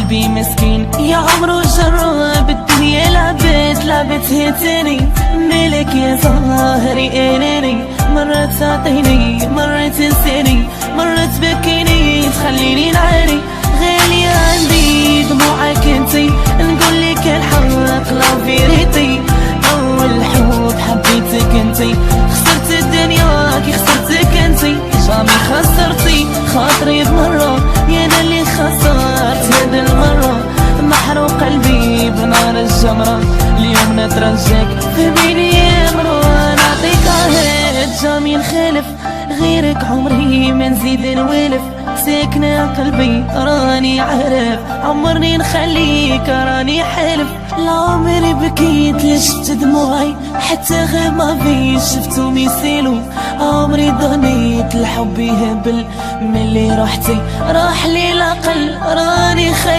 قلبي مسكين يا عمرو جرب الدنيا لعبت هيتني ملك يا زهري انني مرة تعطيني مرة تنسيني مرة تبكيني تخليني نعاني غالية عندي دموعك انتي نقول لك الحق لا فيريتي اول حب حبيتك انتي خسرت الدنيا كي خسرتك انتي جامي خسرتي خاطري بمرة يا انا اللي خسرت هذا المرة محروق قلبي بنار الجمرة اليوم نترجاك في بيني يا مرو نعطيك عهد جامي نخالف غيرك عمري ما نزيد نوالف ساكنة قلبي راني عارف عمرني نخليك راني حالف العمري بكيت لشت دموعي حتى غير ما في شفتو ميسيلو عمري ضنيت الحب يهبل ملي رحتي راح لي العقل راني